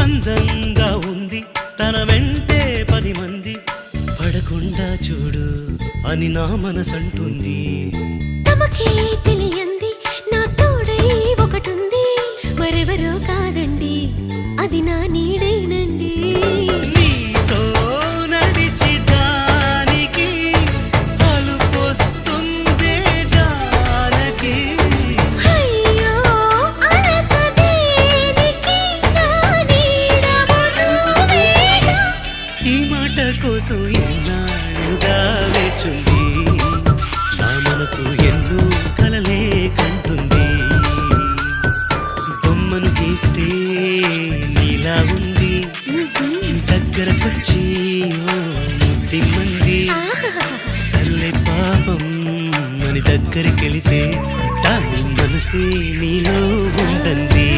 అందంగా ఉంది తన వెంటే 10 మంది పడకుండా చూడు అని నా మనసంటుంది. తమకే తెలియంది నా తోడై ఒకటుంది, మరెవరో కాదండి అది నా నీడేనండి. నీతో నడిచి దానికి అలుపొస్తుందే జానకి. అయ్యో అనక దేనికి నా నీడవు నువ్వేగా. ఈ మాట కోసం ఎన్నాళ్ళుగా వేచుంది నా మనసు ఎన్నో కలలే కంటుంది. బొమ్మను గీస్తే నీలా ఉంది దగ్గరకొచ్చి ముద్దిమ్మంది. సల్లే పాపం అని దగ్గరికెళితే దాని మనసే నీలో ఉంటుంది.